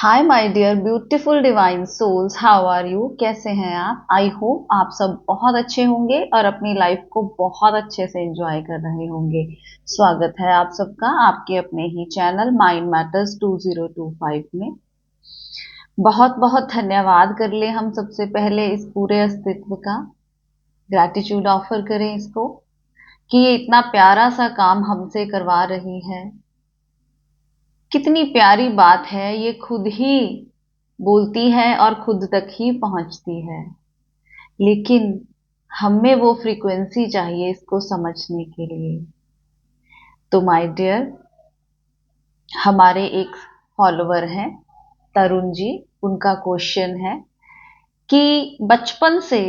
Hi my dear beautiful divine souls, how are you? कैसे हैं आप? आई होप आप सब बहुत अच्छे होंगे और अपनी लाइफ को बहुत अच्छे से एंजॉय कर रहे होंगे। स्वागत है आप सबका आपके अपने ही चैनल माइंड मैटर्स 2025 में। बहुत बहुत धन्यवाद कर ले हम सबसे पहले इस पूरे अस्तित्व का ग्रैटिट्यूड ऑफर करें इसको कि ये इतना प्यारा सा काम हमसे करवा रही है। कितनी प्यारी बात है, ये खुद ही बोलती है और खुद तक ही पहुंचती है, लेकिन हमें वो फ्रीक्वेंसी चाहिए इसको समझने के लिए। तो माय डियर, हमारे एक फॉलोवर हैं तरुण जी, उनका क्वेश्चन है कि बचपन से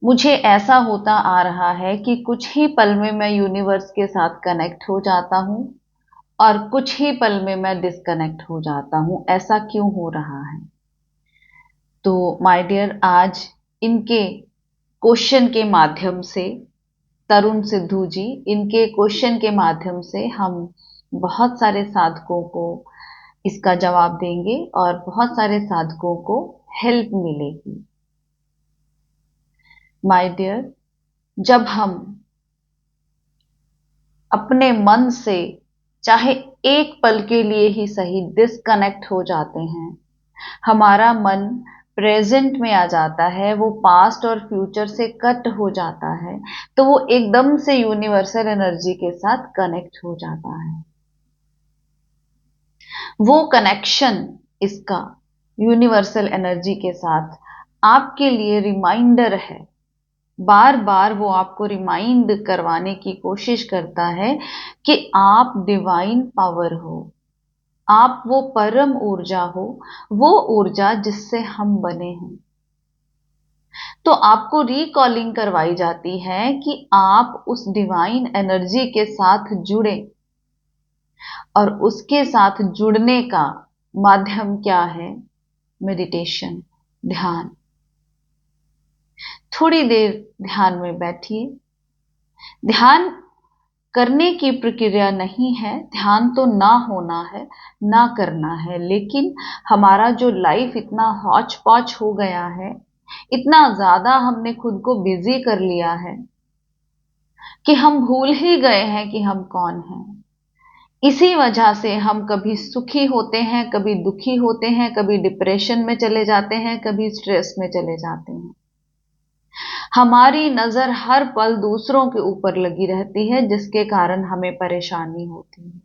मुझे ऐसा होता आ रहा है कि कुछ ही पल में मैं यूनिवर्स के साथ कनेक्ट हो जाता हूं और कुछ ही पल में मैं डिस्कनेक्ट हो जाता हूं, ऐसा क्यों हो रहा है? तो माय डियर, आज इनके क्वेश्चन के माध्यम से, तरुण सिद्धू जी, इनके क्वेश्चन के माध्यम से हम बहुत सारे साधकों को इसका जवाब देंगे और बहुत सारे साधकों को हेल्प मिलेगी। माय डियर, जब हम अपने मन से चाहे एक पल के लिए ही सही डिस्कनेक्ट हो जाते हैं, हमारा मन प्रेजेंट में आ जाता है, वो पास्ट और फ्यूचर से कट हो जाता है, तो वो एकदम से यूनिवर्सल एनर्जी के साथ कनेक्ट हो जाता है। वो कनेक्शन इसका यूनिवर्सल एनर्जी के साथ आपके लिए रिमाइंडर है। बार बार वो आपको रिमाइंड करवाने की कोशिश करता है कि आप डिवाइन पावर हो, आप वो परम ऊर्जा हो, वो ऊर्जा जिससे हम बने हैं। तो आपको रिकॉलिंग करवाई जाती है कि आप उस डिवाइन एनर्जी के साथ जुड़े, और उसके साथ जुड़ने का माध्यम क्या है? मेडिटेशन, ध्यान। थोड़ी देर ध्यान में बैठिए। ध्यान करने की प्रक्रिया नहीं है, ध्यान तो ना होना है, ना करना है, लेकिन हमारा जो लाइफ इतना हौच पौच हो गया है, इतना ज्यादा हमने खुद को बिजी कर लिया है कि हम भूल ही गए हैं कि हम कौन हैं। इसी वजह से हम कभी सुखी होते हैं, कभी दुखी होते हैं, कभी डिप्रेशन में चले जाते हैं, कभी स्ट्रेस में चले जाते हैं। हमारी नजर हर पल दूसरों के ऊपर लगी रहती है, जिसके कारण हमें परेशानी होती है।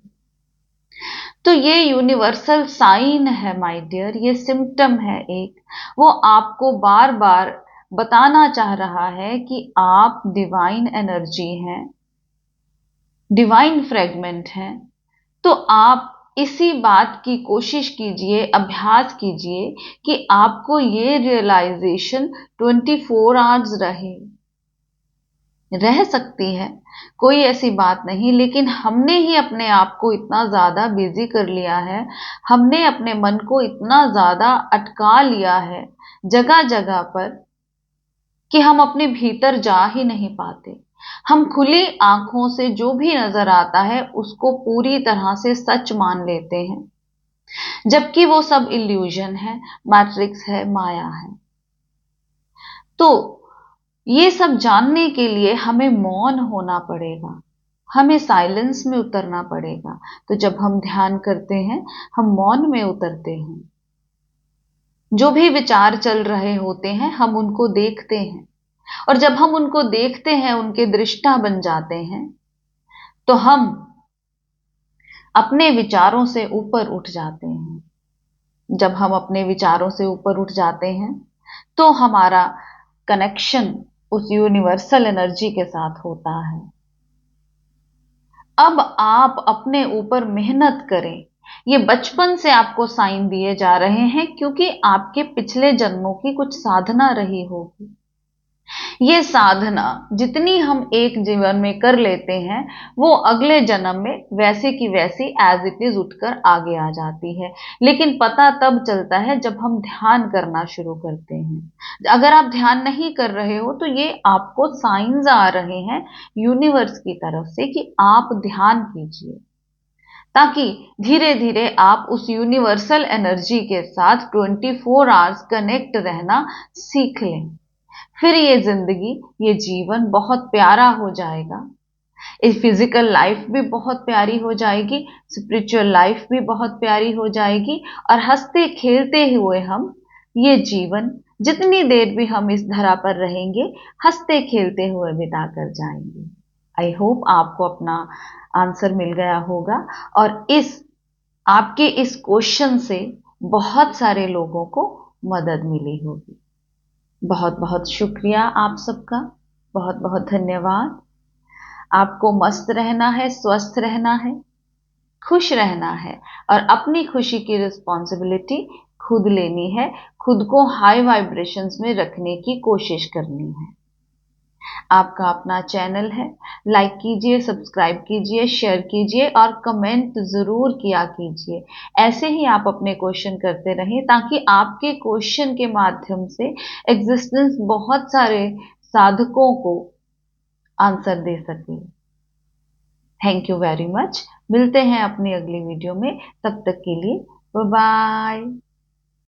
तो ये यूनिवर्सल साइन है माय डियर, ये सिम्टम है एक। वो आपको बार बार बताना चाह रहा है कि आप डिवाइन एनर्जी हैं, डिवाइन फ्रेगमेंट हैं। तो आप इसी बात की कोशिश कीजिए, अभ्यास कीजिए कि आपको ये रियलाइजेशन 24 आवर्स रह सकती है, कोई ऐसी बात नहीं, लेकिन हमने ही अपने आप को इतना ज्यादा बिजी कर लिया है, हमने अपने मन को इतना ज्यादा अटका लिया है जगह जगह पर कि हम अपने भीतर जा ही नहीं पाते। हम खुली आंखों से जो भी नजर आता है उसको पूरी तरह से सच मान लेते हैं, जबकि वो सब इल्यूजन है, मैट्रिक्स है, माया है। तो ये सब जानने के लिए हमें मौन होना पड़ेगा, हमें साइलेंस में उतरना पड़ेगा। तो जब हम ध्यान करते हैं, हम मौन में उतरते हैं। जो भी विचार चल रहे होते हैं, हम उनको देखते हैं, और जब हम उनको देखते हैं, उनके दृष्टा बन जाते हैं, तो हम अपने विचारों से ऊपर उठ जाते हैं। जब हम अपने विचारों से ऊपर उठ जाते हैं, तो हमारा कनेक्शन उस यूनिवर्सल एनर्जी के साथ होता है। अब आप अपने ऊपर मेहनत करें। ये बचपन से आपको साइन दिए जा रहे हैं, क्योंकि आपके पिछले जन्मों की कुछ साधना रही होगी। ये साधना जितनी हम एक जीवन में कर लेते हैं, वो अगले जन्म में वैसे की वैसी एज इट इज उठकर आगे आ जाती है। लेकिन पता तब चलता है जब हम ध्यान करना शुरू करते हैं। अगर आप ध्यान नहीं कर रहे हो, तो ये आपको साइंस आ रहे हैं यूनिवर्स की तरफ से कि आप ध्यान कीजिए। ताकि धीरे धीरे आप उस यूनिवर्सल एनर्जी के साथ 24 आवर्स कनेक्ट रहना सीख लें। फिर ये जिंदगी, ये जीवन बहुत प्यारा हो जाएगा। इस फिजिकल लाइफ भी बहुत प्यारी हो जाएगी, स्पिरिचुअल लाइफ भी बहुत प्यारी हो जाएगी, और हंसते खेलते हुए हम ये जीवन, जितनी देर भी हम इस धरा पर रहेंगे, हंसते खेलते हुए बिता कर जाएंगे। आई होप आपको अपना आंसर मिल गया होगा, और आपके इस क्वेश्चन से बहुत सारे लोगों को मदद मिली होगी। बहुत बहुत शुक्रिया आप सबका, बहुत बहुत धन्यवाद। आपको मस्त रहना है, स्वस्थ रहना है, खुश रहना है, और अपनी खुशी की रिस्पॉन्सिबिलिटी खुद लेनी है। खुद को हाई वाइब्रेशंस में रखने की कोशिश करनी है। आपका अपना चैनल है, लाइक कीजिए, सब्सक्राइब कीजिए, शेयर कीजिए और कमेंट जरूर किया कीजिए। ऐसे ही आप अपने क्वेश्चन करते रहें, ताकि आपके क्वेश्चन के माध्यम से एग्जिस्टेंस बहुत सारे साधकों को आंसर दे सके। Thank you very much. मिलते हैं अपनी अगली वीडियो में, तब तक के लिए बाय बाय।